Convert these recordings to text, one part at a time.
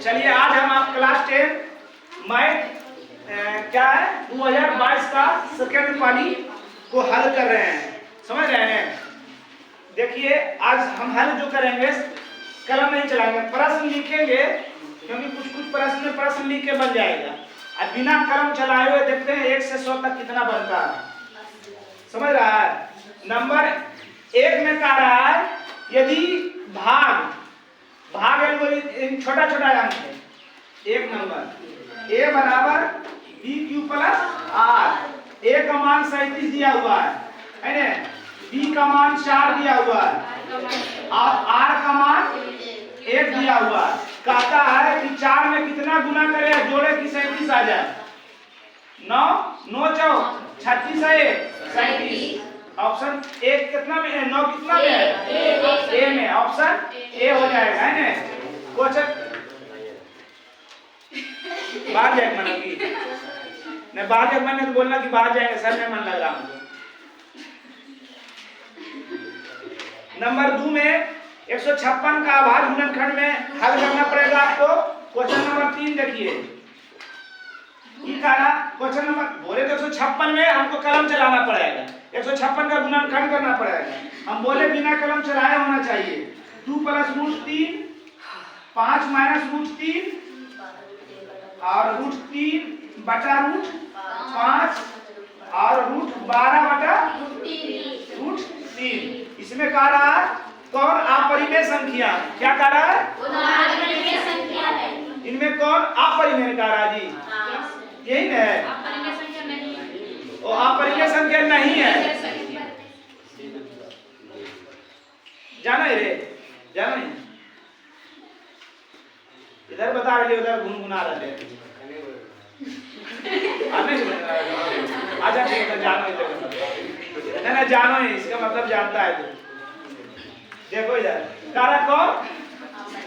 चलिए आज हम आप क्लास 10 मैथ क्या है 2022 का सेकेंड पाली को हल कर रहे हैं, समझ रहे हैं। देखिए आज हम हल जो करेंगे कलम नहीं चलाएंगे, प्रश्न लिखेंगे क्योंकि कुछ कुछ प्रश्न में प्रश्न लिख के बन जाएगा। अब बिना कलम चलाए हुए देखते हैं 1 से 100 तक कितना बनता है, समझ रहा है। नंबर 1 में कह रहा है यदि भाग छोटा छोटा अंक है। 1 नंबर a बराबर b Q plus r, a का मान 37 दिया हुआ है ना, b का मान 4 दिया हुआ है और r का मान 1 दिया हुआ है। कहता है कि 4 में कितना गुना करें जोड़े कि 37 आ जाए। 9 9 चौक 36 है 37। ऑप्शन ए कितना में है, 9 कितना में है, ए में, ऑप्शन ए हो जाएगा है ना। क्वेश्चन बाहर जाए मन की नहीं, बाहर जाए मैंने तो बोलना कि बाहर जाएंगे सर में मन लग रहा हमको। नंबर 2 में 156 का आभार गुणनखंड में हल करना पड़ेगा आपको। क्वेश्चन नंबर 3 देखिए, क्वेश्चन नंबर बोले तो 156 में हमको कलम चलाना पड़ेगा, 156 का गुणनखंड करना पड़ेगा। हम बोले बिना कलम चलाए होना चाहिए। 2 + √3 5 - √3 और √3 बटा √5 और √12/√3। इसमें कह रहा है कौन अपरिमेय संख्या, क्या कह रहा है, अपरिमेय संख्या है। इनमें कौन अपरिमेय कह रहा है जी, यही ना है, अपरिमेय संख्या नहीं है, वो अपरिमेय संख्या नहीं है। जाना ही रे, जाना ही इधर बता रहे उधर गुनगुना रहे। अच्छा ठीक है, जानो इधर, ना जानो ही, इसका मतलब जानता है तू। देखो इधर कारक कौन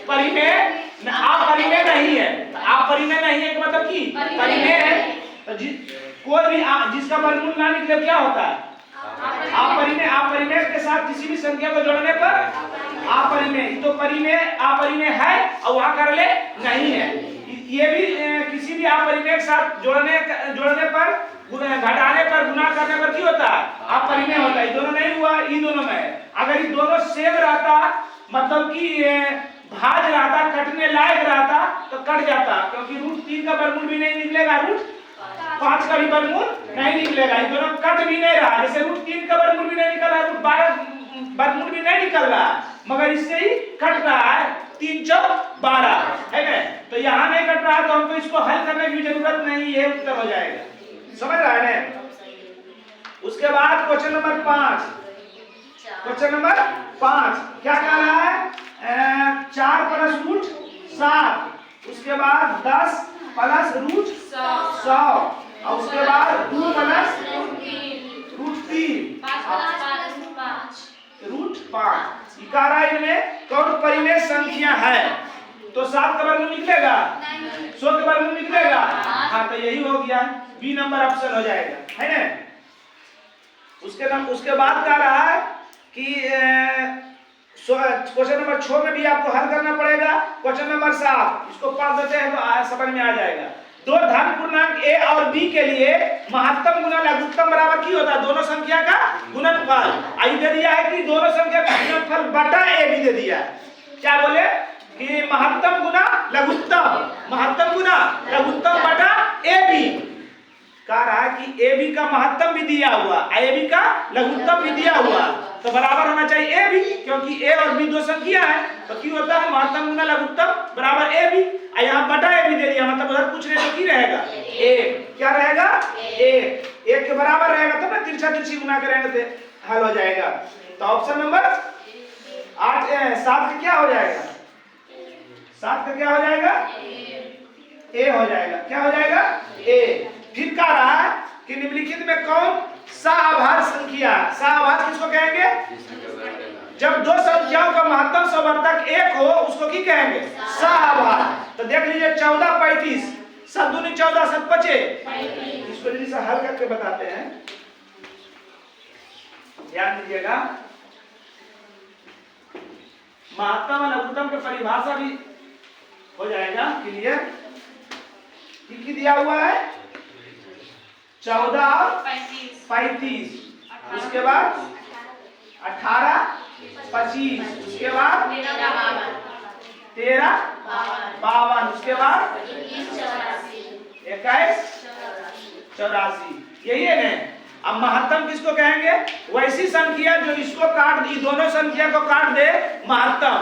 परिमेय, अपरिमेय नहीं है। अपरिमेय नहीं है कि मतलब कि परिमेय है। तो कोई भी जिसका वर्गमूल ना निकले क्या होता है, अपरिमेय। अपरिमेय के साथ किसी भी संख्या को जोड़ने पर अपरिमेय, तो परिमेय अपरिमेय है और वहां कर ले नहीं है। ये भी किसी भी अपरिमेय के साथ जोड़ने पर घटाने पर गुना करने पर क्या होता है, अपरिमेय होता है। ये दोनों नहीं हुआ, ये दोनों में है। अगर ये दोनों सेम रहता मतलब कि भाज रहता, कटने लायक रहता तो कट जाता, क्योंकि √3 का वर्गमूल भी नहीं निकलेगा, √5 का भी वर्गमूल नहीं निकलेगा। ये दोनों कट भी नहीं रहा, जैसे √3 का वर्गमूल भी नहीं निकल रहा, √12 वर्गमूल भी नहीं निकल रहा, मगर इससे ही कट रहा है 3 × 12 है ना। तो यहाँ नहीं कट रहा तो हमको इसको हल करने की जरूरत नहीं, ये उत्तर हो जाएगा, समझ रहा है ना। उसके बाद क्वेश्चन नंबर 5, क्वेश्चन नंबर 5 क्या कह रहा है, 4 + √7, उसके बाद 10 + √100 और उसके बाद 2 + √3 √5। इनमें कौन परिमेय संख्या है, तो 7 का वर्गमूल निकलेगा, 100 का वर्गमूल निकलेगा। हाँ तो यही हो गया, बी नंबर ऑप्शन हो जाएगा है ना। उसके बाद कह रहा है कि क्वेश्चन नंबर 6 में भी आपको हल करना पड़ेगा। क्वेश्चन नंबर 7 इसको पढ़ देते हैं तो समझ में आ जाएगा। 2 धन पूर्णांक a और b के लिए महत्तम गुना लघुत्तम बराबर की होता है, दोनों संख्या का गुणनफल। आई दे दिया है कि दोनों संख्या का गुणनफल बटा a भी दे दिया है। क्या बोले कि महत्तम गुना लघुत्तम, महत्तम गुना लघुत्तम बटा a b। कह रहा है कि ए बी का महत्तम भी दिया हुआ, ए बी का लघुत्तम भी दिया हुआ, तो बराबर होना चाहिए ए बी, क्योंकि ए और बी दो संख्या है। तो क्या होता है, महत्तम गुना लघुत्तम बराबर ए बी। यहाँ बटा ए बी दे दिया, मतलब उधर पूछ रहे तो की रहेगा ए, क्या रहेगा ए, 1 के बराबर रहेगा तो ना तिरछा तिरछी गुना करेंगे तो हल हो जाएगा। तो ऑप्शन नंबर 7 का क्या हो जाएगा, 7 का क्या हो जाएगा, ए हो जाएगा, क्या हो जाएगा ए। फिर कह रहा है कि निम्नलिखित में कौन सा आभार संख्या, सा आभार किसको कहेंगे, जब दो संख्याओं का महत्तम समवर्तक 1 हो उसको की कहेंगे, सा आभार। तो देख लीजिए 14 35 7 दूनी 14 7 5 इसको जल्दी से हल करके बताते हैं, ध्यान दीजिएगा। महत्तम और लघुत्तम की परिभाषा भी हो जाएगा क्लियर। कितनी दिया हुआ है 14 और 35, उसके बाद 18 25, उसके बाद 13 52, उसके बाद 21 84, यही है ना। अब महत्तम किसको कहेंगे? वैसी संख्या जो इसको काट दी, दोनों संख्या को काट दे महत्तम।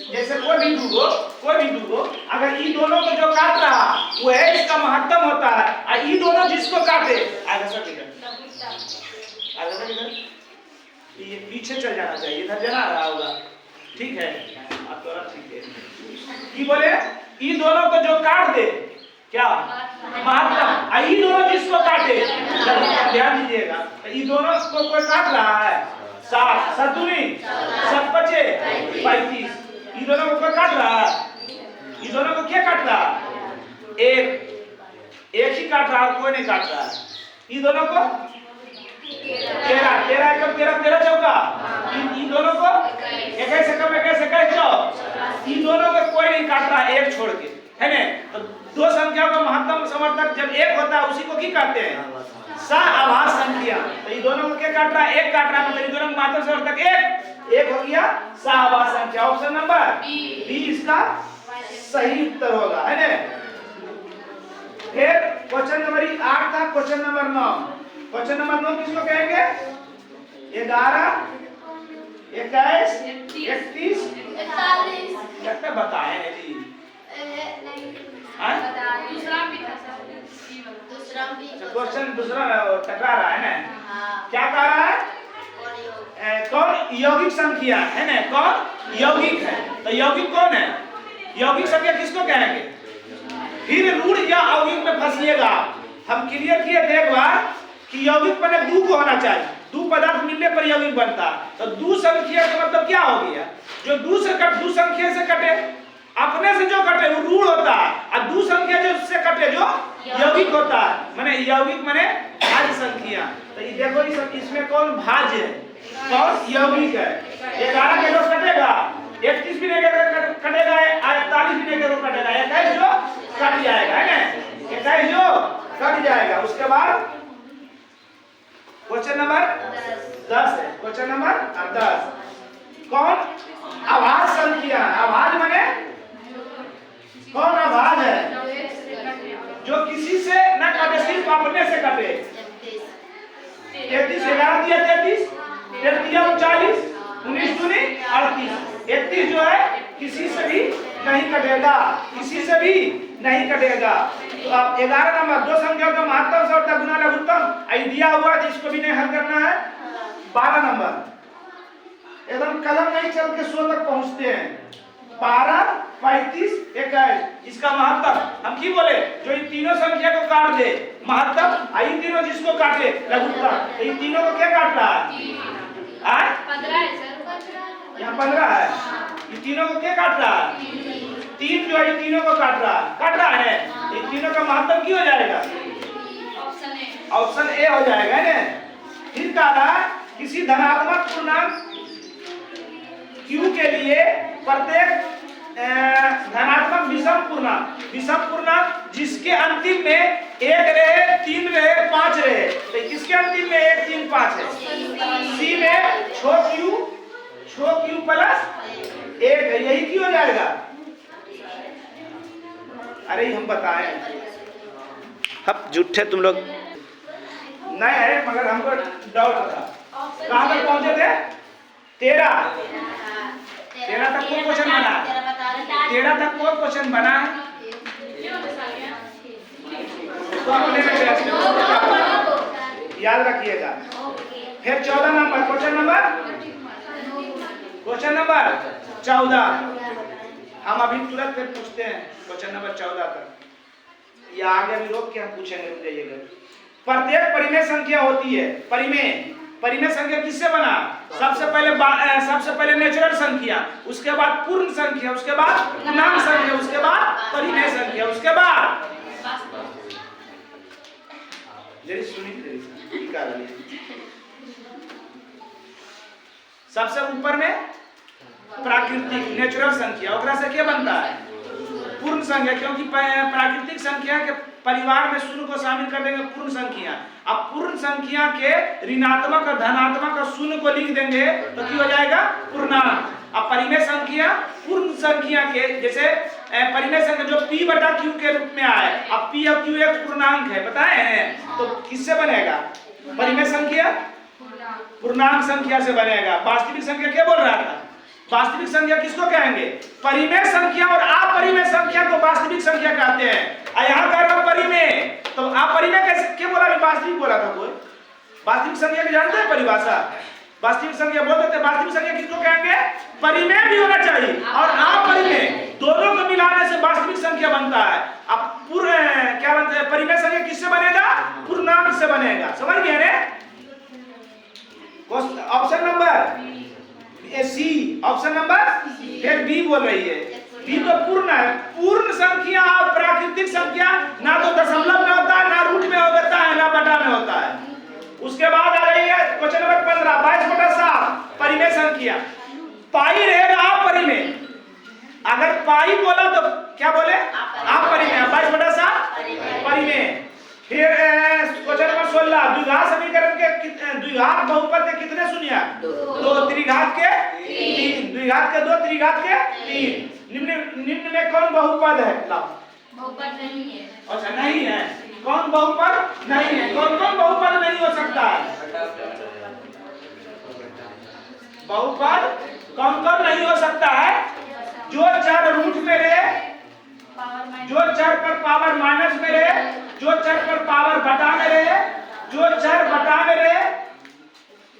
जैसे कोई भी दूगो अगर ई दोनों को जो काट रहा वो है इसका महत्तम होता है, और ई दोनों जिसको काटे आगे सब इधर ये पीछे चल जाना चाहिए, इधर जना रहा होगा, ठीक है। अब तो ठीक है। की बोले ई दोनों को जो काट दे क्या महत्तम, और ई दोनों जिसको काटे, ध्यान दीजिएगा, ई दोनों को कोई काट रहा है 7 7 7 5 35, ई दोनों को कोई काट रहा है, ई दोनों को क्या काट रहा है? एक ही काट रहा है, कोई नहीं काट रहा है। ई दोनों को 13 13 एकम 13 13 चौका, ई दोनों को 21 एकम 21 21 चौक, ई दोनों को कोई नहीं काट रहा है, एक छोड़ के, है ना। तो दो संख्या का महत्तम समर्थक जब एक होता है उसी को क्या कहते हैं? सह-आभास संख्या। तो ये दोनों को क्या काट रहा है? एक काट रहा है, मतलब ये दोनों का महत्तम समर्थक एक हो गया सह-आभास संख्या। ऑप्शन नंबर बी इसका सही उत्तर होगा, है ना। फिर क्वेश्चन नंबर 8 था, क्वेश्चन नंबर 9। क्वेश्चन नंबर 9 किसको कहेंगे? 11 21 31 लगता बताए हैं जी। क्वेश्चन दूसरा टकरा रहा है ना, क्या कह रहा है? कौन यौगिक संख्या है ना, कौन यौगिक है? तो यौगिक कौन है? यौगिक संख्या किसको कहेंगे? फिर रूढ़ या अवगिक में फंसिएगा। हम क्लियर किए थे एक बार कि यौगिक बने दो को होना चाहिए, दो पदार्थ मिलने पर यौगिक बनता है। तो दो संख्या का मतलब क्या हो गया? जो दो संख्या से कटे, अपने से जो कटे वो रूढ़ होता है, और दो संख्या जो उससे कटे जो यौगिक होता है, माने यौगिक माने भाज्य संख्या। तो ये देखो इसमें कौन भाज्य है, कौन यौगिक है? 11 के रोज कटेगा, 31 भी नहीं कटेगा, 41 भी नहीं कटेगा, 21 जो कट जाएगा, है ना, 21 जो कट जाएगा। उसके बाद क्वेश्चन नंबर 10 है, क्वेश्चन नंबर 10 कौन आभाज्य संख्या? आभाज्य माने कौन आभाज्य है? जो किसी से न कटे, सिर्फ अपने से कटे। 33 11 दिया 33, 33 40, 19 दूनी 38, 31 जो है किसी से भी नहीं कटेगा, किसी से भी नहीं कटेगा। तो अब 11 नंबर दो संख्या का महत्तम से और गुना लघुत्तम आई दिया हुआ है, इसको भी नहीं हल करना है। 12 नंबर एकदम कलम नहीं चल के 100 तक पहुंचते हैं। 12 35 21 इसका महत्तम हम की बोले? जो इन तीनों संख्या को काट दे महत्तम, आई तीनों जिसको काटे लघुत्तम। तो इन तीनों को क्या काट रहा है? 15 है सर, यहाँ 15 है, ये तीनों को क्या काट रहा है? 3 जो है तीनों को काट रहा है। इन तीनों का महत्तम क्या हो जाएगा? ऑप्शन ए हो जाएगा ना। फिर कहा था किसी धनात्मक पूर्णांक q के लिए प्रत्येक धनात्मक विषम पूर्णांक जिसके अंतिम में 1 रहे 3 रहे 5 रहे, तो किसके अंतिम में 1 3 5 है? सी में छो q प्लस 1 है, यही क्यों हो जाएगा? अरे हम बताएं, अब झूठे तुम लोग नहीं है, मगर हमको डाउट था। कहाँ तक पहुंचे थे? 13 तक कोई क्वेश्चन बना? 13 तक कोई क्वेश्चन बना है? तो हम याद रखिएगा। फिर 14 नंबर क्वेश्चन नंबर 14 हम अभी तुरंत फिर पूछते हैं क्वेश्चन नंबर 14 तक, या आगे भी रोक के हम पूछेंगे, रुक जाइएगा। प्रत्येक परिमेय संख्या होती है, परिमेय संख्या किससे बना? सबसे पहले नेचुरल संख्या, उसके बाद पूर्ण संख्या, उसके बाद पूर्णांक संख्या, उसके बाद परिमेय संख्या, उसके बाद सबसे ऊपर में प्राकृतिक नेचुरल संख्या, ओकरा से क्या बनता है? पूर्ण संख्या, क्योंकि प्राकृतिक संख्या के परिवार में शून्य को शामिल कर देंगे पूर्ण संख्या। अब पूर्ण संख्या के ऋणात्मक और धनात्मक और शून्य को लिख देंगे तो क्या हो जाएगा? पूर्णांक। अब परिमेय संख्या पूर्ण संख्या के, जैसे परिमेय संख्या जो p बटा q के रूप में आए, अब p और q एक पूर्णांक है, बताए हैं, तो किससे बनेगा? परिमेय संख्या पूर्णांक संख्या से बनेगा। वास्तविक संख्या क्या बोल रहा था? वास्तविक संख्या किसको कहेंगे? परिमेय संख्या, और अपरिमेय संख्या को वास्तविक संख्या कहते हैं। यहाँ कह रहा परिमेय, तो अपरिमेय कैसे क्या बोला? वास्तविक बोला था कोई? वास्तविक संख्या को जानते हैं परिभाषा? वास्तविक संख्या बोल देते हैं। वास्तविक संख्या किसको कहेंगे? परिमेय भी होना चाहिए और अपरिमेय, दोनों को मिलाने से वास्तविक संख्या बनता है। अब पूर्ण क्या बनता है? परिमेय संख्या किससे बनेगा? पूर्णांक से बनेगा। समझ गए ने? Option number C, option number फिर बी बोल रही है। बी तो पूर्ण है। पूर्ण संख्या और प्राकृतिक संख्या ना तो दशमलव में होता है, ना रूट में होता है, ना बटा में होता है। उसके बाद आ रही है क्वेश्चन नंबर 15, 22/7 परिमेय संख्या। पाई रहेगा अपरिमेय। अगर पाई बोला तो क्या बोले? अपरिमेय। 22/7 परिमेय। फिर क्वेश्चन नंबर 16, द्विघात समीकरण के द्विघात बहुपद के कितने शून्य? 2, त्रिघात के 3, द्विघात के 2, त्रिघात के 3। निम्न में कौन बहुपद है? बहुपद नहीं है। अच्छा नहीं है। कौन बहुपद नहीं है? कौन कौन बहुपद नहीं हो सकता है? बहुपद कौन कौन नहीं हो सकता है? जो चर रूट में रहे, जो चर पर पावर माइनस में रहे, जो चर पर पावर बटा में रहे, जो चर बटा में रहे,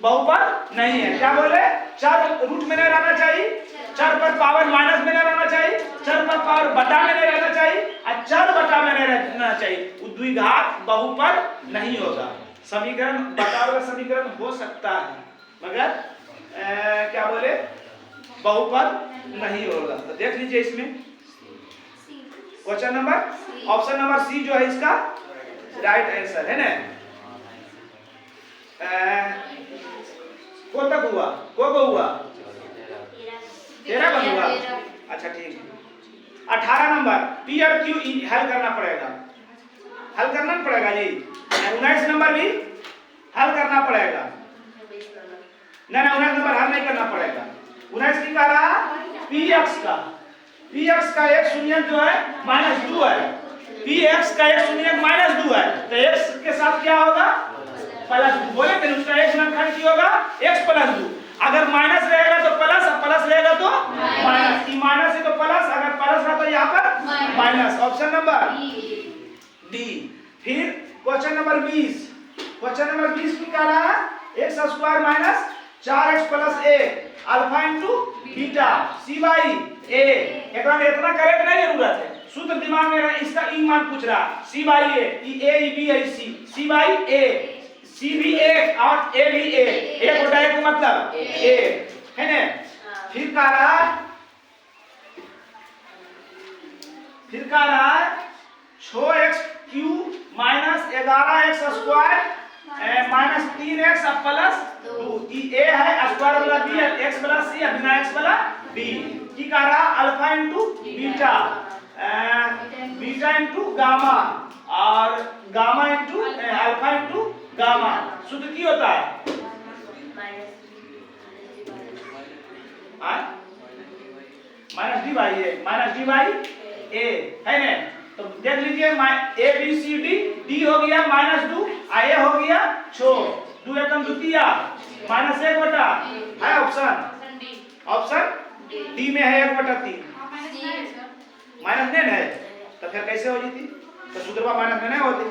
बहुपद नहीं है। क्या बोले? चर रूट में नहीं रहना चाहिए, चर पर पावर माइनस में नहीं रहना चाहिए, चर पर पावर बटा में नहीं रहना चाहिए, और चर बटा में नहीं रहना चाहिए। द्विघात बहुपद नहीं होगा। समीकरण बटा वाला समीकरण हो सकता है, मगर क्या बोले? बहुपद नहीं होगा। तो देख लीजिए इसमें question number, option number C जो है इसका राइट आंसर है ना। को तक हुआ? को हुआ? 13 का हुआ? अच्छा ठीक है। 18 नंबर पी और क्यू हल करना पड़ेगा। हल करना पड़ेगा जी। 19 नंबर भी हल करना पड़ेगा। नहीं 19 नंबर हल नहीं करना पड़ेगा। 19 की कह रहा पी एक्स का, पी एक्स का एक शून्य जो है -2 है। पी एक्स का एक शून्य -2 है, तो एक्स के साथ क्या होगा? +2। बोले थे उसका एक गुणनखंड की होगा x + 2। अगर माइनस रहेगा तो प्लस, प्लस रहेगा तो माइनस। माइनस है तो प्लस, अगर प्लस रहा तो यहाँ पर माइनस। Option number D. फिर क्वेश्चन नंबर 20, क्वेश्चन नंबर 20 में क्या रहा? x² - 4x + a alpha into beta c by a। एक बार इतना करेक्ट नहीं जरूरत है, सूत्र दिमाग में रहा। इसका ई मान पूछ रहा, c by a, a b है c बाई a, c भी एक और a भी एक बटा एक मतलब a है ना। फिर कह रहा, फिर कह रहा 6x³ - 11x² -3x + 2। ये a है, स्क्वायर वाला b है, x वाला c है, बिना x वाला b। की कह रहा alpha into beta, beta into gamma और gamma into alpha into gamma. सूत्र की होता है? -d/a है ना। तो देख लीजिए a b c d, d हो गया -2, a हो गया 6, 2 एकम द्वितीय -1 बटा है ऑप्शन, ऑप्शन डी में है 1/3। माइनस नहीं है तो फिर कैसे हो जाती? तो सूत्रवा माइनस में नहीं होती,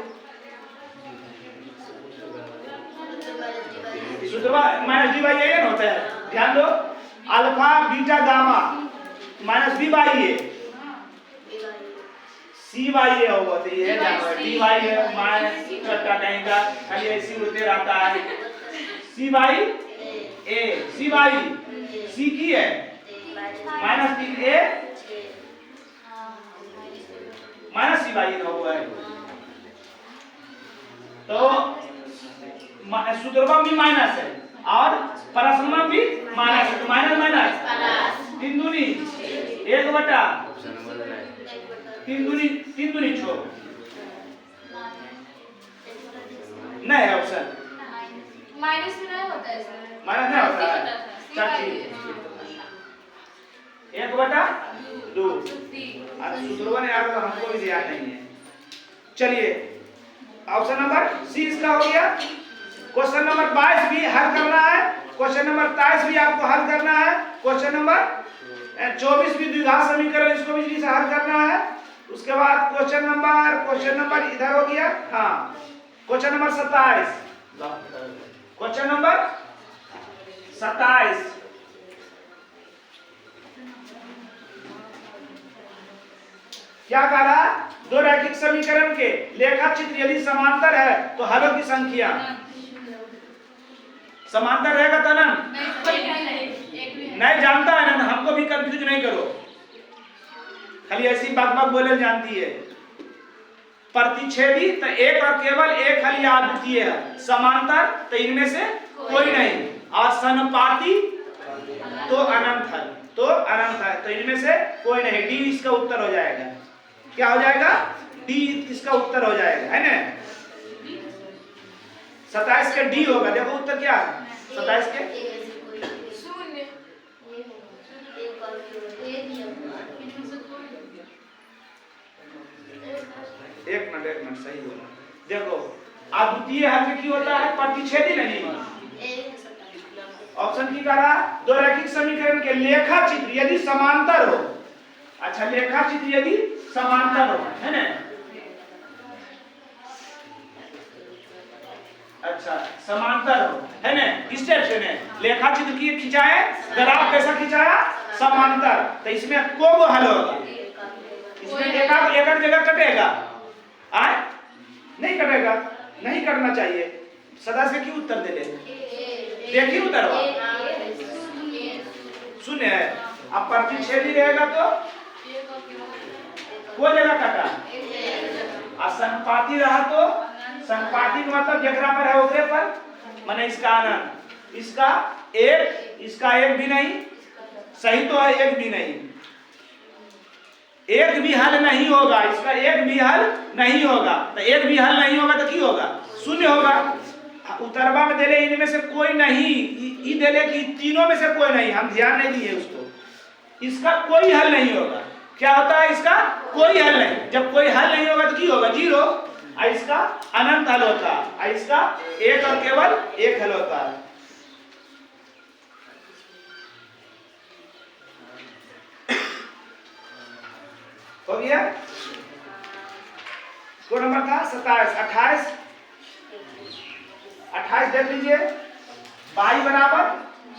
सूत्रवा -d/a होता है। ध्यान दो, alpha beta gamma -b/a c/a होगा, तो ये जानो d/a माइनस चट्टा कहेगा, खाली ऐसे उड़ते रहता है। c/a, c की है -3a -c/a का हुआ है। तो सूत्रवा भी माइनस है और परस्मम भी माइनस है, तो माइनस माइनस 3 दूनी 1 बटा 3 दूनी 6 नहीं है ऑप्शन माइनस में नहीं होता है सर। माइनस नहीं होता है। चल ठीक 1 बटा 2 सूत्रों ने यार तो हमको भी ध्यान नहीं है। चलिए ऑप्शन नंबर सी इसका हो गया। क्वेश्चन नंबर 22 भी हल करना है। क्वेश्चन नंबर 23 भी आपको हल करना है। क्वेश्चन नंबर 24 भी द्विघात समीकरण, इसको भी जी से हल करना है। उसके बाद क्वेश्चन नंबर इधर हो गया। हाँ क्वेश्चन नंबर 27 क्वेश्चन नंबर 27 क्या कह रहा है? दो रैखिक समीकरण के लेखा चित्र यदि समांतर है तो हलों की संख्या समांतर रहेगा तो ना नहीं जानता है ना, हमको भी कंफ्यूज नहीं करो, खाली ऐसी बात बोले जानती है। प्रतिच्छेदी तो एक और केवल एक हल या अद्वितीय है, समांतर तो इनमें से कोई नहीं, और सनुपाती तो अनंत है, तो इनमें से कोई नहीं। डी इसका उत्तर हो जाएगा। क्या हो जाएगा? डी इसका उत्तर हो जाएगा, है ना। 27 के डी होगा। देखो उत्तर क्या है 27 के एक मिनट सही बोला। देखो अद्वितीय हल में की होता है प्रतिच्छेदी नहीं। ऑप्शन की करा दो रैखिक समीकरण के लेखा चित्र यदि समांतर हो। अच्छा लेखा चित्र यदि समांतर हो, है ना। अच्छा समांतर हो, है ना। किस टाइप से ने लेखा चित्र की खिंचाए, ग्राफ कैसा खिंचाया? समांतर। तो इसमें को हल होगा, इसमें एक जगह कटेगा आए नहीं कटेगा, नहीं करना चाहिए। सदा से क्यों उत्तर दे ले, देखिए उत्तर शून्य है। अब प्रतिच्छेदी रहेगा तो वो जगह कटा, और संपाती रहा तो संपाती का मतलब जगह पर है उतरे पर, माने इसका अनंत, इसका एक भी नहीं, सही तो है एक भी नहीं, एक भी हल नहीं होगा, इसका एक भी हल नहीं होगा। तो एक भी हल नहीं होगा तो क्या होगा? शून्य होगा। उत्तरवा में देले इनमें से कोई नहीं, ई देले कि तीनों में से कोई नहीं, हम ध्यान नहीं दिए उसको। इसका कोई हल नहीं होगा। क्या होता है? इसका कोई हल नहीं। जब कोई हल नहीं होगा तो क्या होगा? जीरो। और इसका अनंत हल होता है, और इसका एक और केवल एक हल होता है। हो गया। दो नंबर था 27, 28 देख लीजिए। बाई बराबर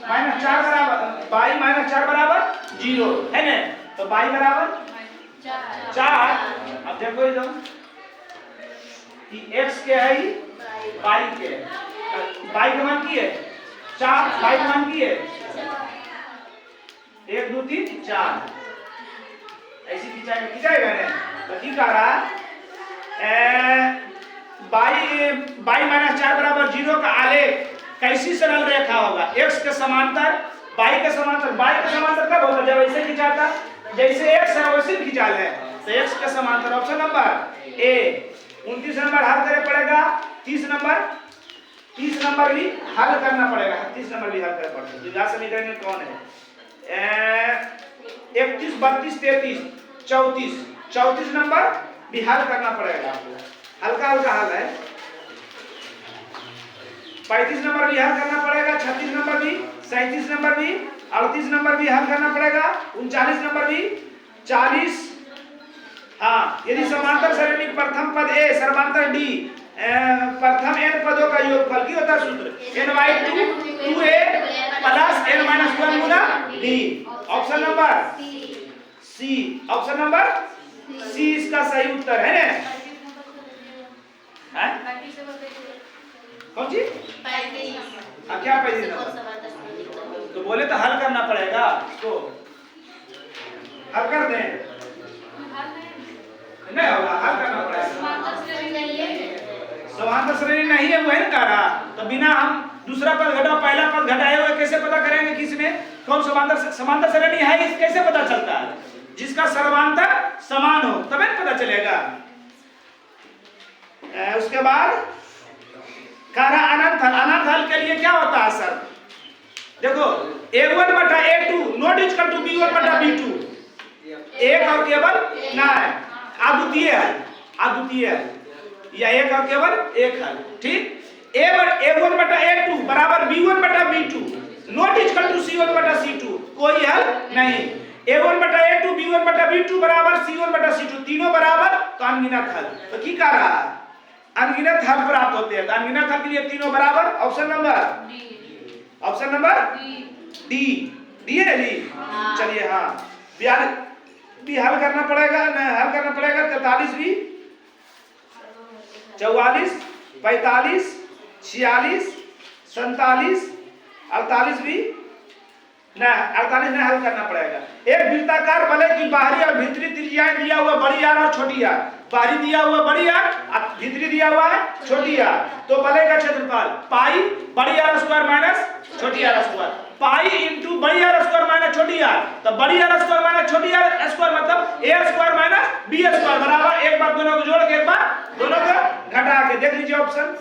-4 बराबर, बाई -4 बराबर 0, है ना। तो बाई बराबर 4। अब देखो इधर कि x के है बाई के, बाई का मान की है 4, बाई का मान की है 1 2 3 4। ऐसी खिंचाएगा ने तो की कह रहा बाई -4 बराबर 0 का आलेख कैसी सरल रेखा होगा? x के समांतर बाई के समांतर। बाई के समांतर कब होगा? जब ऐसे खिंचाता, जैसे x है वैसे खिंचाल है, तो x के समांतर। Option number A. 29 नंबर हल करे पड़ेगा। 30 नंबर भी हल करना पड़ेगा। 30 नंबर भी हल करना पड़ेगा। द्विघात समीकरण में कौन है? 31 32 33 34, 34 नंबर भी हल करना पड़ेगा आपको। हल्का हल है। 35 नंबर भी हल करना पड़ेगा। 36 नंबर भी, 37 नंबर भी, 38 नंबर भी हल करना पड़ेगा। 39 नंबर भी, 40। हाँ यदि समांतर श्रेणी प्रथम पद ए सर्वांतर डी, प्रथम n पदों का योगफल की होता है सूत्र n/2 2a प्लस n-1 गुना d। Option number C. Option number C इसका सही उत्तर है ना। कौन सी? क्या 35 नंबर तो बोले तो हल करना पड़ेगा, तो हल कर दें। नहीं होगा, हल करना पड़ेगा। समांतर श्रेणी नहीं है, वो है ना कह रहा। तो बिना हम दूसरा पद घटाओ पहला पद घटाए हुए कैसे पता करेंगे किसमें कौन समांतर श्रेणी है? कैसे पता चलता है? जिसका सर्वांतर समान हो, तब पता चलेगा। उसके बाद कह रहा अनंत हल। अनंत हल के लिए क्या होता है सर? देखो A1 बटा A2 not equal to B1 बटा B2, एक और केवल नहीं, अद्वितीय है, अद्वितीय है, या एक और केवल एक हल। ठीक, A1 बटा A2 बराबर B1 बटा B2 not equal to C1 बटा C2, कोई हल नहीं। A1 बटा A2 B1 बटा B2 बराबर C1 बटा C2, तीनों बराबर, तो अनगिनत हल। तो की कह रहा है? अनगिनत हल प्राप्त होते हैं। तो अनगिनत हल के लिए तीनों बराबर। ऑप्शन नंबर डी, डी है जी। चलिए हाँ, भी हल करना पड़ेगा, हल करना पड़ेगा। 43 भी, 44, 45, 46, 47, 48 भी ना, 48 नहीं हल करना पड़ेगा। एक वृत्ताकार वलय की बाहरी और भीतरी त्रिज्याएं दिया हुआ बड़ी आर और छोटी आर, बाहरी दिया हुआ बड़ी आर, भीतरी दिया हुआ है छोटी आर। तो वलय का क्षेत्रफल पाई बड़ी आर स्क्वायर माइनस छोटी आर स्क्वायर, पाई इंटू बड़ी आर स्क्वायर माइनस छोटी आर। तो बड़ी आर स्क्वायर माइनस छोटी आर स्क्वायर मतलब ए स्क्वायर माइनस बी स्क्वायर बराबर, एक बार दोनों को जोड़ के एक बार दोनों को घटा के देख लीजिए। Option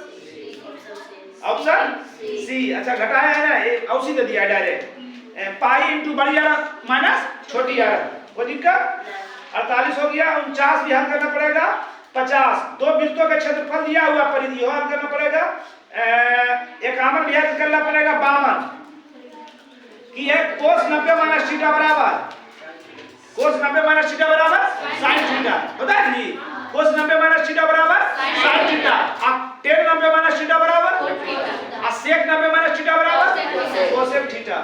C. अच्छा घटाया है ना, औसी दे दिया डायरेक्ट, पाई इंटू बड़ी आर माइनस छोटी आर, कोई दिक्कत। 48 हो गया। 49 भी हल करना पड़ेगा। 50 दो वृत्तों का क्षेत्रफल दिया हुआ परिधि हो, हल करना पड़ेगा। 51 भी हल करना पड़ेगा। 52 कि एक कोस 90 माइनस थीटा बराबर, कोस 90 माइनस थीटा बराबर sin थीटा, पता है जी? कोस 90 माइनस थीटा बराबर sin थीटा, अब tan 90 माइनस थीटा बराबर और sec 90 माइनस थीटा बराबर cosec थीटा।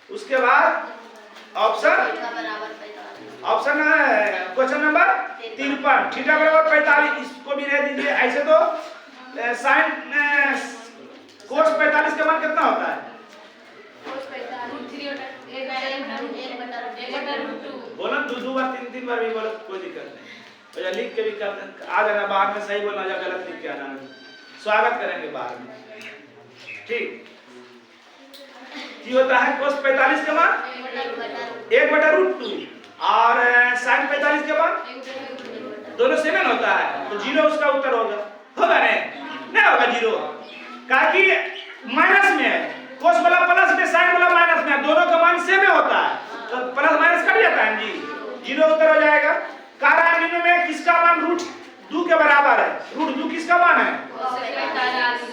उसके बाद ऑप्शन क्वेश्चन नंबर 53, थीटा बराबर 45, इसको भी रह दीजिए। ऐसे तो साइन कोस 45 का मान कितना होता है? बोलो दो बार तीन बार भी बोलो, कोई दिक्कत नहीं। तो लिख के भी कर आ जाना, बाहर में सही बोलना या गलत लिख के आना, स्वागत करेंगे बाहर में। ठीक, की होता है कोस 45 का मान 1/√2 और sin 45 के मान दोनों सेम होता है, तो 0 उसका उत्तर होगा। होगा नहीं होगा 0, क्योंकि माइनस में है, कोस वाला प्लस में, साइन वाला माइनस में, दोनों का मान सेम होता है, तो प्लस माइनस कट जाता है जी, 0 उत्तर हो जाएगा। कारण में किसका मान √2 के बराबर है? √2 किसका मान है?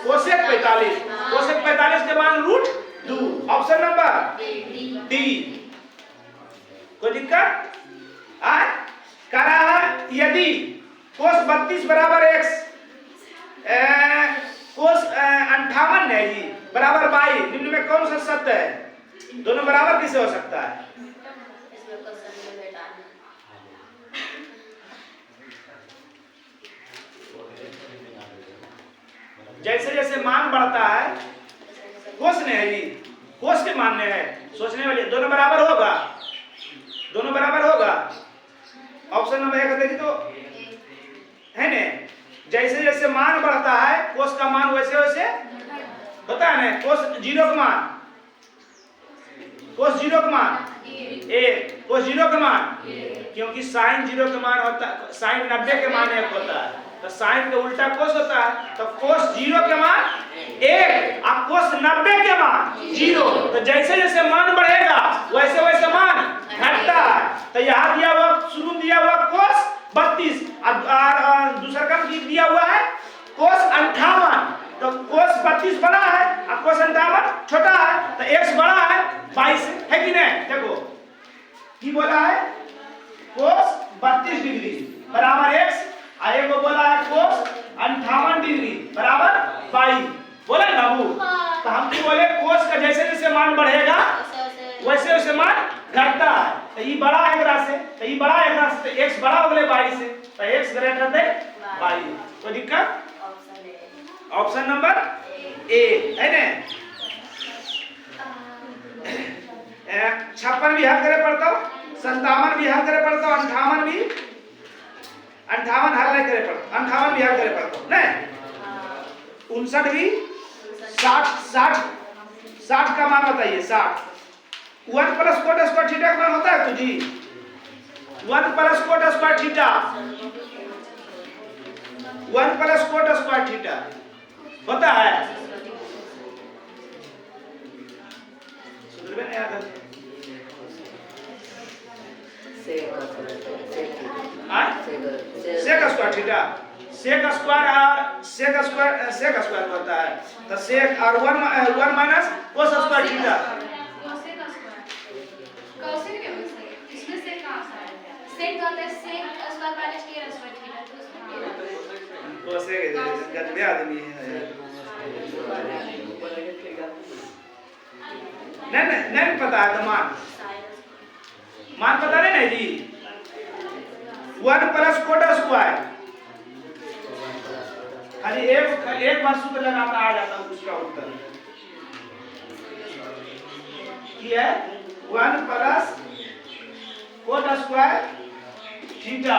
कोसेक 45, कोसेक 45 के मान √2। Option number D. कोई दिक्कत? यदि कोस 32 बराबर x, कोस 58 है जी बराबर 22, निम्न में कौन सा सत्य है? दोनों बराबर कैसे हो सकता है? जैसे जैसे मान बढ़ता है, कोस ने है जी, कोस के मान ने है, सोचने वाले दोनों बराबर होगा, दोनों बराबर होगा। ऑप्शन नंबर 1 देखिए तो है ने, जैसे जैसे मान बढ़ता है कोस का मान वैसे वैसे होता है ना। कोस 0 का मान, कोस 0 का मान कोस 0 का मान, क्योंकि साइन 0 का मान होता है, साइन 90 के मान 1 होता है, तो साइन का उल्टा कोस होता है, तो कोस 0 के मान 1 और कोस 90 के मान 0। तो जैसे जैसे मान बढ़ेगा वैसे वैसे मान घटता है। तो यहाँ दिया हुआ शुरू दिया हुआ कोस 32 और दूसरा क्रम दिया हुआ है कोस 58, तो कोस 32 बड़ा है और कोस 58 छोटा है, तो x बड़ा है 22 है कि नहीं? देखो की बोला है कोस 32 डिग्री बराबर x, और एक को बोला है कोस 58 डिग्री बराबर 22, बोले ना वो। तो हम की बोले कोस का जैसे जैसे मान बढ़ेगा वैसे वैसे मान घटता है, तो ये बड़ा है एकरा से, तो ये बड़ा है एकरा से, तो x बड़ा हो गए 22 से, तो x ग्रेटर देन 22। कोई दिक्कत? ऑप्शन नंबर ए है ना। 56 भी हल करे पड़ता, 57 भी हल करे पड़ता, 58 भी, 58 हल नहीं करे पड़ता, 58 भी हल करे पड़ता नहीं, 59 भी, 60 का मान बताइए, 60 1 प्लस कोट स्क्वायर थीटा का मान होता है तो जी 1 plus cot square theta 1 plus cot square theta होता है। सुधरबे नहीं आता sec square theta sec square होता है तो सेक और 1 माइनस कोस स्क्वायर थीटा कौशिक के बस इसमें से कहां से आया सेक तो होता है सेक स्क्वायर माइनस के स्क्वायर थीटा तो उसमें कोसे के गजबे आदमी है नहीं पता है तो मान पता नहीं जी 1 प्लस कोट स्क्वायर खाली एक बार सूत्र लगाता आ जाता उसका उत्तर क्या है 1 plus cot square theta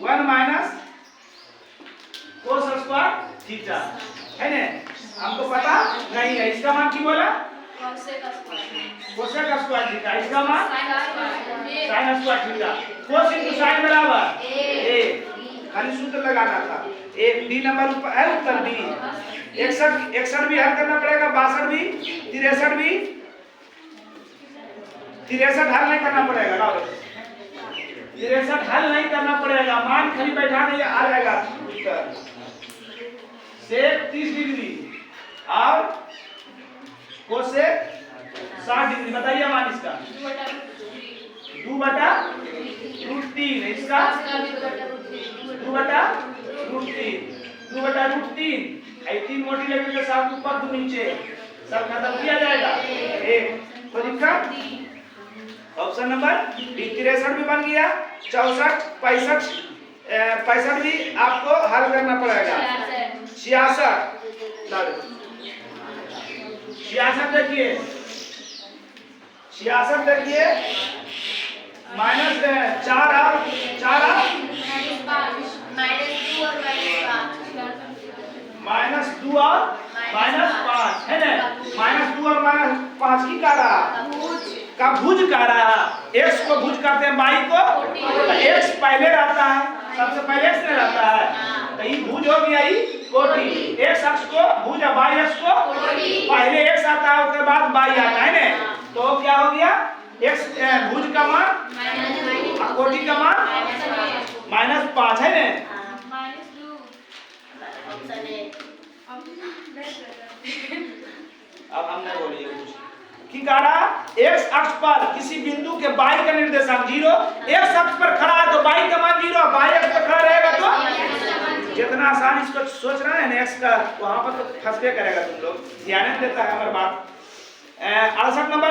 1 minus cos square theta है ना हमको पता नहीं है इसका मान की बोला कोसेक स्क्वायर थीटा इसका मान sine square theta cos into sine बराबर a खाली सूत्र लगाना था एक डी नंबर है उत्तर डी 61 भी हल करना पड़ेगा 62 भी 63 भी 63 हल नहीं करना पड़ेगा ना 63 हल नहीं करना पड़ेगा मान खाली बैठा नहीं आ जाएगा उत्तर सेक 30 डिग्री और कोसेक 60 डिग्री बताइए मान इसका 2/√3 इसका 2/√3 आई 3 मोटी लकड़ी के साथ ऊपर 2 नीचे सब खत्म किया जाएगा एक कोई दिक्कत ऑप्शन नंबर 63 भी बन गया 64 65 भी आपको हल करना पड़ेगा 66 देखिए 66 देखिए माइनस 4 और माइनस 2 और माइनस 5 है ना माइनस 2 और माइनस 5 की का रहा का भुज का रहा x को भुज करते हैं y को तो x पहले रहता है सबसे पहले x नहीं रहता है तो ये भुज हो गया ये कोटि x अक्ष को भुज है y अक्ष को पहले x आता है उसके बाद y आता है ना तो क्या हो गया x भुज का मान कोटि का मान -5 है ना अब हमने बोलिए कुछ की कह रहा x अक्ष पर किसी बिंदु के y का निर्देशांक 0 x अक्ष पर खड़ा है तो y का मान 0 y अक्ष पर खड़ा रहेगा तो जितना आसान इसको सोच रहे हैं ना x का वहां पर तो फंसबे करेगा तुम लोग ध्यान नहीं देता है हमारी बात 68 नंबर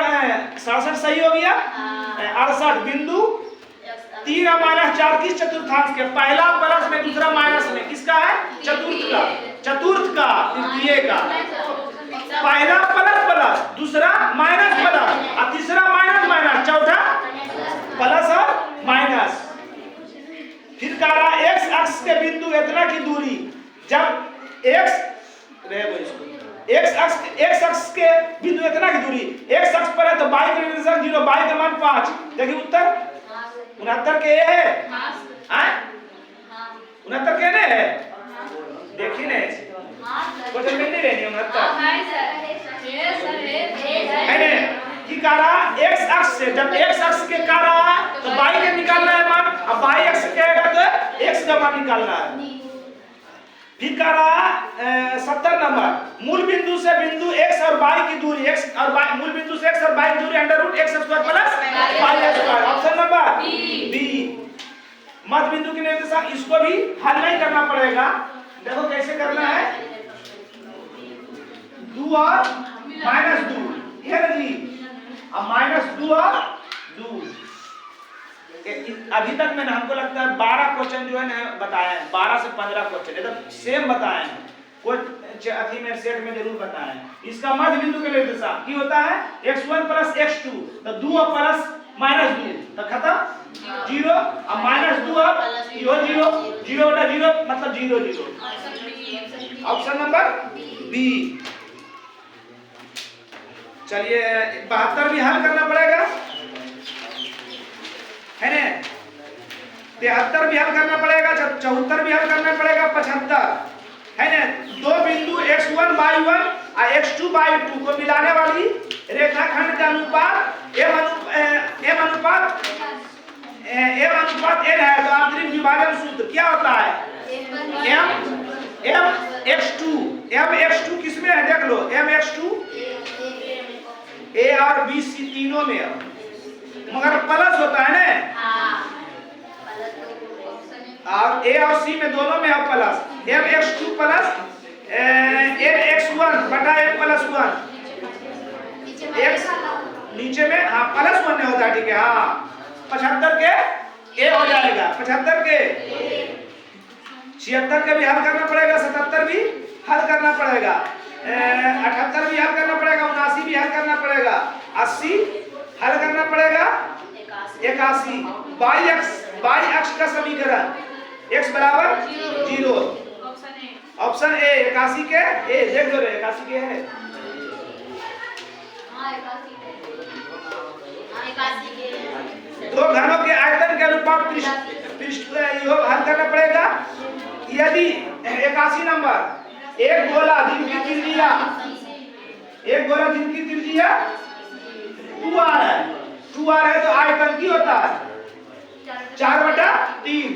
67 सही हो गया 68 बिंदु 3 और -4 किस चतुर्थांश के पहला प्लस में दूसरा माइनस में किसका है चतुर्थ का तृतीय का पहला प्लस दूसरा माइनस और तीसरा माइनस चौथा प्लस और माइनस फिर कह रहा x अक्ष के बिंदु इतना की दूरी जब x अक्ष के बिंदु इतना की दूरी x अक्ष पर है तो y का निर्देशांक 0 y का मान 5 देखिए उत्तर 69 के है हां 69 के है देखिए ना कुछ मिल नहीं रही 69 है ना की कह रहा x अक्ष से जब x अक्ष के कह रहा तो y के निकालना है मान अब y अक्ष कहेगा तो x का मान निकालना है फिर कह रहा 70 नंबर मूल बिंदु से बिंदु x और y की दूरी x और y मूल बिंदु से x और y की दूरी √x² plus y² option number B मध्य बिंदु के निर्देशांक इसको भी हल नहीं करना पड़ेगा देखो कैसे करना है 2 और -2 ये ना जी अब -2 और 2 अभी तक मैंने हमको लगता है 12 क्वेश्चन जो है ना बताया है 12 से 15 क्वेश्चन एकदम सेम बताए हैं कोई अथी में सेट में जरूर बताया है इसका मध्य बिंदु के निर्देशांक की होता है x1 प्लस x2 तो 2 और प्लस -2 तो खत्म 0 और -2 और 0 0/0 मतलब 0 0 ऑप्शन नंबर बी चलिए 72 भी हल करना पड़ेगा, है ना? 73 भी हल करना पड़ेगा, 74 भी हल करना पड़ेगा, 75, है ना? दो बिंदु x1 y1 और x2 y2 को मिलाने वाली रेखाखंड का अनुपात m अनुपात n है। तो आंतरिक विभाजन सूत्र क्या होता है? m x2 किसमें है देख लो, m x2 a और b c तीनों में है, मगर प्लस होता है ना, और a और c में दोनों में है plus. m x2 plus n x1 बटा m प्लस 1 x नीचे में, हाँ प्लस 1 नहीं होता, ठीक है। हाँ 75 के a हो जाएगा, 75 के 76 के भी हल करना पड़ेगा, 77 भी हल करना पड़ेगा, 78 भी हल करना पड़ेगा, 79 भी हल करना पड़ेगा, 80 हल करना पड़ेगा, 81। y अक्ष का समीकरण x बराबर 0, ऑप्शन ए 81 के ए, देख लो रे 81 के है, दो घनों के आयतन के अनुपात हल करना पड़ेगा। यदि 81 नंबर एक गोला जिनकी त्रिज्या 2r है, 2r है तो आयतन की होता है 4/3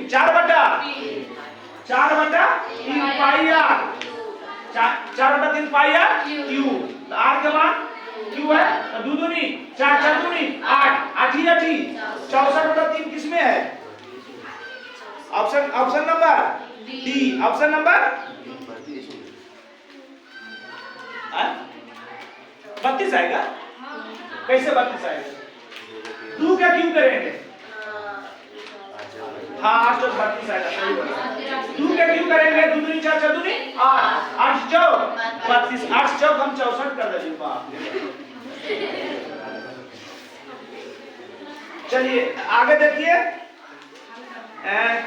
पाई r, 4/3 पाई r क्यू। तो r के मान क्यू है, तो दो दूनी 4 4 दूनी 8 8 64/3 किसमें है? Option number D, option number 32 आएगा। कैसे 32 आएगा? 2 क्या क्यों करेंगे? हाँ 8 चौक 32 आएगा, सही बोला। 2 क्या क्यों करेंगे? 2 दूनी 4 4 दूनी 8 8 चौक 32, 8 चौक हम 64 कर देंगे। बाप चलिए आगे देखिए,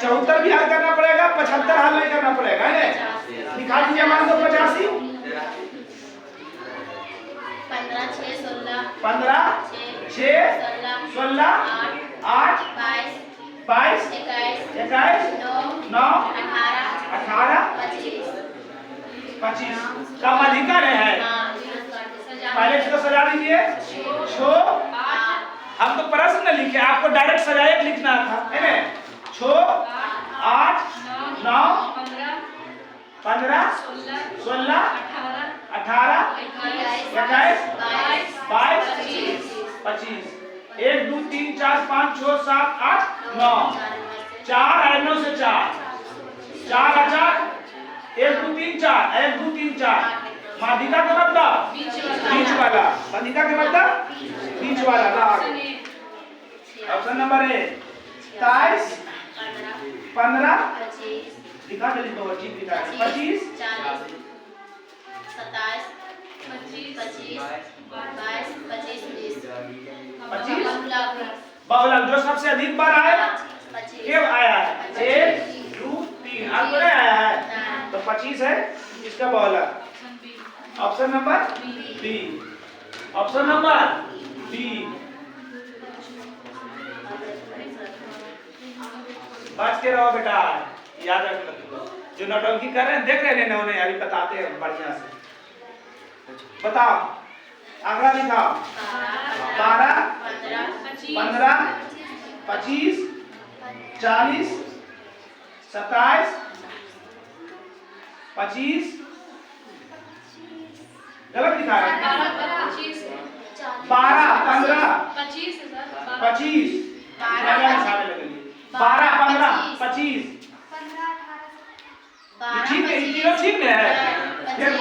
74 भी हल करना पड़ेगा, 75 हल नहीं करना पड़ेगा, है ना? दिखा दीजिए मान दो 85 15 6 16 8 22 21 9 18 25 का अधिकार है। पहले इसको सजा दीजिए, छो हम तो प्रश्न लिखे, आपको डायरेक्ट सजाए लिखना था, है ना? 6 8 9 15 16 18 21 22 25 1 2 3 4 5 6 7 8 9 4 और 9 से 4 4 4 1 2 3 4 1 2 3 4 माध्यिका का मतलब बीच वाला, माध्यिका का मतलब बीच वाला ना। ऑप्शन नंबर ए 27 15 दिखा दे तो ठीक दिखा 25 27 25 बहुलक जो सबसे अधिक बार आया कब आया है? 1 2 3 आपको नहीं आया है, तो 25 है इसका बहुलक। Option number B, option number B. बच के रहो बेटा, याद रखना। जो नौटंकी कर रहे हैं देख रहे हैं उन्हें अभी बताते हैं बढ़िया से। बताओ आंकड़ा दिखाओ। 12 15 25 40 27 25 गलत दिखा रहे हैं। 12 15 25 12 15 25 ठीक है, तीनों ठीक है। फिर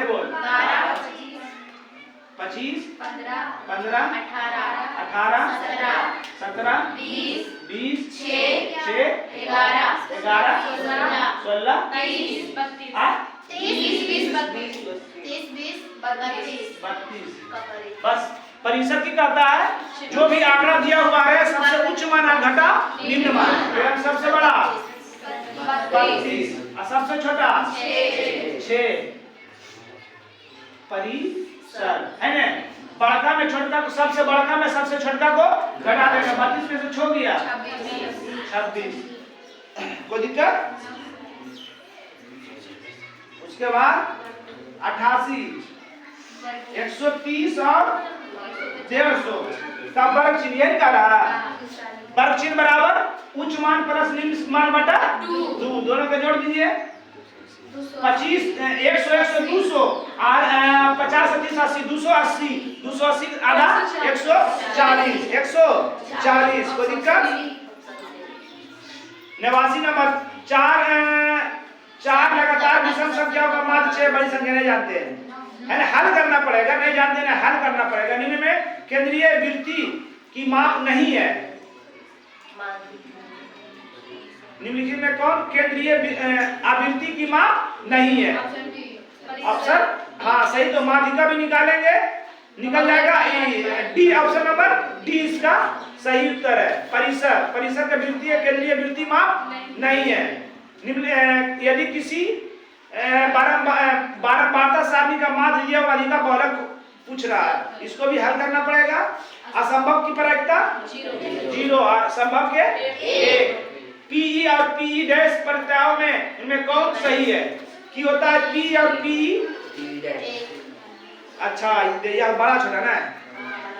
बोल 25 15 18 17 20 6 11 16 32। बस परिषद की कहता है जो भी आंकड़ा दिया हुआ है सबसे उच्च मान घटा निम्न मान, सबसे बड़ा 32 और सबसे छोटा 6 परिषद, है ना? सबसे बड़का में सबसे छोटका को घटा देगा। 32 में से छो गया 26। कोई दिक्कत? उसके बाद 88, 130 और 150 का वर्ग चिन्ह यही कर रहा है। वर्ग चिन्ह बराबर उच्च मान प्लस निम्न मान बटा 2, दोनों को जोड़ दीजिए। 25 100 100 200 और 50 30 80 280 280 आधा 140 140। कोई दिक्कत? 89 नंबर। चार लगातार विषम संख्याओं का माध्य 6 बड़ी संख्या नहीं जानते हैं, है ना? हल करना पड़ेगा, नहीं जानते ना, हल करना पड़ेगा। निम्न में केंद्रीय वृत्ति की माप नहीं है। निम्नलिखित में कौन केंद्रीय आवृत्ति की माप नहीं है? ऑप्शन हाँ सही, तो माध्यिका भी निकालेंगे, निकल जाएगा डी। ऑप्शन नंबर डी इसका सही उत्तर है। परिसर का वृत्ति है, केंद्रीय वृत्ति माप नहीं है। निम्न यदि किसी बारंबारता सारणी का माध्य दिया हुआ अधिका बहुलक पूछ रहा है, इसको भी हल करना पड़ेगा। असंभव की प्रायिकता 0, असंभव के 1। पीई और पीई डैश प्रत्ययों में इनमें कौन सही है? की होता है पी और पी। अच्छा यह बड़ा छोटा ना,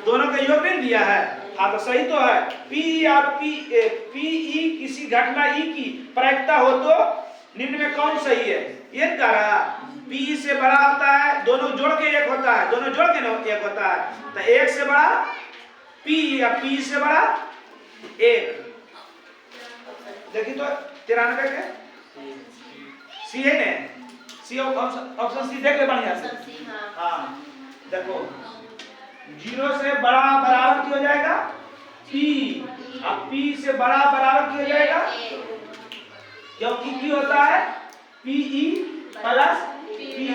दोनों का योग नहीं दिया है। हाँ तो सही तो है। पी और पीई किसी घटना ई की प्रायिकता हो तो निम्न में कौन सही है? ये कह रहा पी से बड़ा होता है, दोनों जोड़ के एक होता है, दोनों जोड़ के एक होता है। तो एक से बड़ा पी या पी से बड़ा एक। देखिए तो 93 के सी है ने, सी ऑप्शन सी देख ले बढ़िया से। हाँ देखो 0 से बड़ा बराबर की हो जाएगा पी, अब पी से बड़ा बराबर की हो जाएगा, क्योंकि की होता है पीई प्लस पीई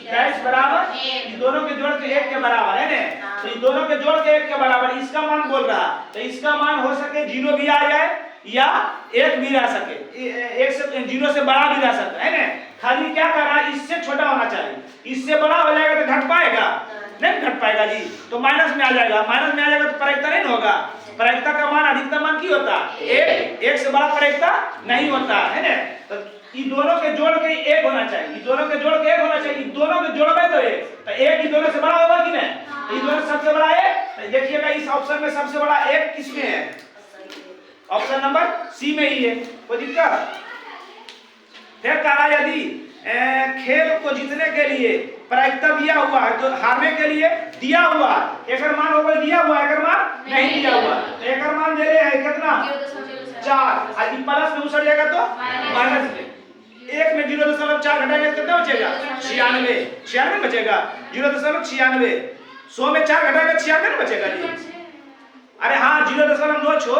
डैश बराबर, ये दोनों के जोड़ के 1 के बराबर है ना। तो ये दोनों के जोड़ के 1 के बराबर, इसका मान बोल रहा, तो इसका मान हो सके 0 भी आ जाए या 1 भी आ सके, 1 से 0 से बड़ा भी आ सकता है ना। खाली क्या कर रहा है, इससे छोटा होना चाहिए। इससे बड़ा हो जाएगा तो घट पाएगा? नहीं घट पाएगा जी, तो माइनस में आ जाएगा। माइनस में आ जाएगा तो प्रायिकता नहीं होगा। प्रायिकता का मान अधिकतम मान की होता है 1 से बड़ा प्रायिकता नहीं होता है ना। तो ये दोनों के जोड़ के 1 होना चाहिए, ये दोनों के जोड़ के 1 होना चाहिए। दोनों के जोड़बे तो 1, तो 1 ही दोनों से बड़ा होगा कि नहीं? ये दोनों सबसे बड़ा 1। देखिएगा इस ऑप्शन में सबसे बड़ा 1 किसमें है? ऑप्शन नंबर सी में ही है। कोई दिक्कत? फिर कहा यदि खेल को जीतने के लिए प्रायिकता दिया हुआ है तो हारने के लिए दिया हुआ, एक मान होगा दिया हुआ, एक मान नहीं दिया हुआ। तो एक मान दे रहे हैं कितना 4, और प्लस में उछल जाएगा तो माइनस में। 1 में 0.4 घटाएंगे तो कितना बचेगा? 96 बचेगा। 0.96 100 में 4 घटाएंगे 96 बचेगा जी। अरे हाँ 0.9 छो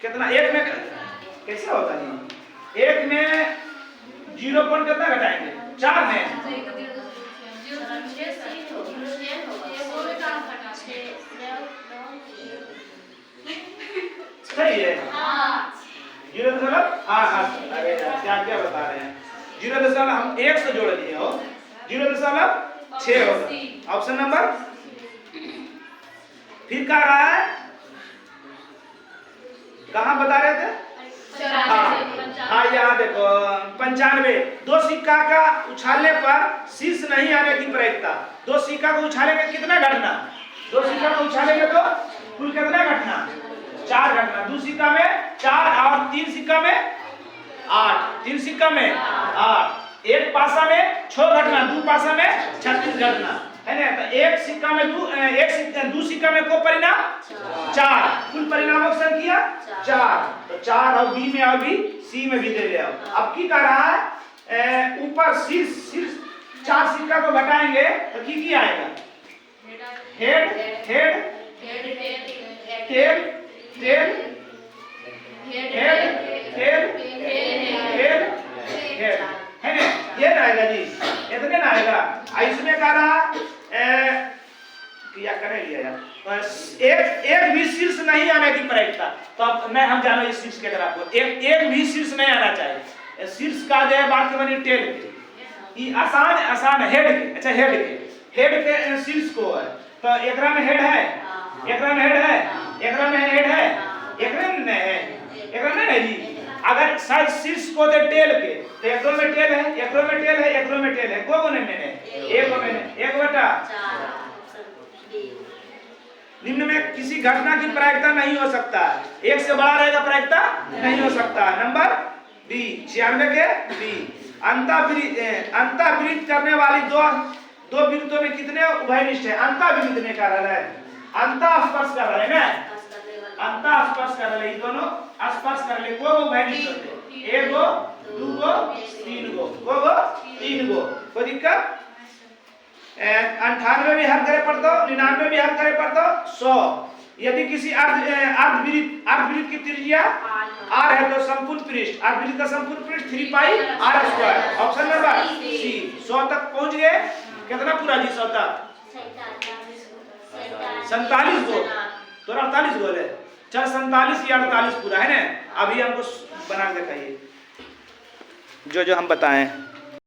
कितना 1 में कैसे होता है? 1 में 0 पॉइंट कितना घटाएंगे? 4 में सही है। 0. अरे क्या क्या बता रहे हैं? 0. हम 1 से जोड़ दिए हो, 0.6 होगा। ऑप्शन नंबर फिर कह रहा है, कहाँ बता रहे थे? हाँ यहाँ देखो 95। 2 सिक्का का उछालने पर शीर्ष नहीं आने की प्रायिकता। 2 सिक्का को उछालेंगे कितना घटना? 2 सिक्का को उछालेंगे तो कुल कितना घटना? 4 घटना। 2 सिक्का में 4 और 3 सिक्का में 8, 3 सिक्का में 8, 1 पासा में 6 घटना, 2 पासा में 36 घटना है ना। तो 1 सिक्का में 2 सिक्का में को परिणाम 4, कुल परिणामों की संख्या 4। तो 4 और बी में और भी सी में भी दे रहे हो। अब की कह रहा है ऊपर शीर्ष 4 सिक्का को घटाएंगे तो की आएगा? Head head tail tail head tail head head है ना। ये आएगा जी, इतने ना आएगा। इसमें कह रहा क्या करे लिया यार, एक भी शीर्ष नहीं आने की प्रायिकता। तो अब मैं हम जानो इस शीर्ष के ग्राफ को, एक भी शीर्ष नहीं आना चाहिए। शीर्ष का दे बात के बनी टेल के, ये आसान हेड के। अच्छा हेड के हेड के शीर्ष को है तो एकरा में हेड है, एकरा में हेड है, एकरा में हेड है, एकरा में नहीं है, एकरा में नहीं जी। अगर शायद शीर्ष को दे टेल के तो एकरो में टेल है, एकरो में टेल है, एकरो में टेल है, को ने मैंने एक में एक बटा निम्न में किसी घटना की प्रायिकता नहीं हो सकता, एक से बड़ा रहेगा प्रायिकता नहीं हो सकता। नंबर बी 96 के बी अंतःविरीत करने वाली दो वृत्तों में कितने उभयनिष्ठ है? अंतःविरीत ने कर रहा है, अंतःस्पर्श कर रहे हैं ना, अंतःस्पर्श कर रहे, दोनों स्पर्श कर ले, को उभयनिष्ठ होते, एक गो, दो गो, तीन गो, को गो, तीन गो, कोई दिक्कत? 98 भी हल करे पड़तो, 99 भी हल करे पड़तो, 100। यदि किसी अर्धवृत्त की त्रिज्या r है तो संपूर्ण पृष्ठ, अर्धवृत्त का संपूर्ण पृष्ठ 3 pi r square. Option number C. 100 तक पहुंच गए, कितना पूरा जी 100 तक? 47 गो, तो 48 गोल है, चल 47 या 48 पूरा है ना। अभी हमको बना के दिखाइए जो जो हम बताएं।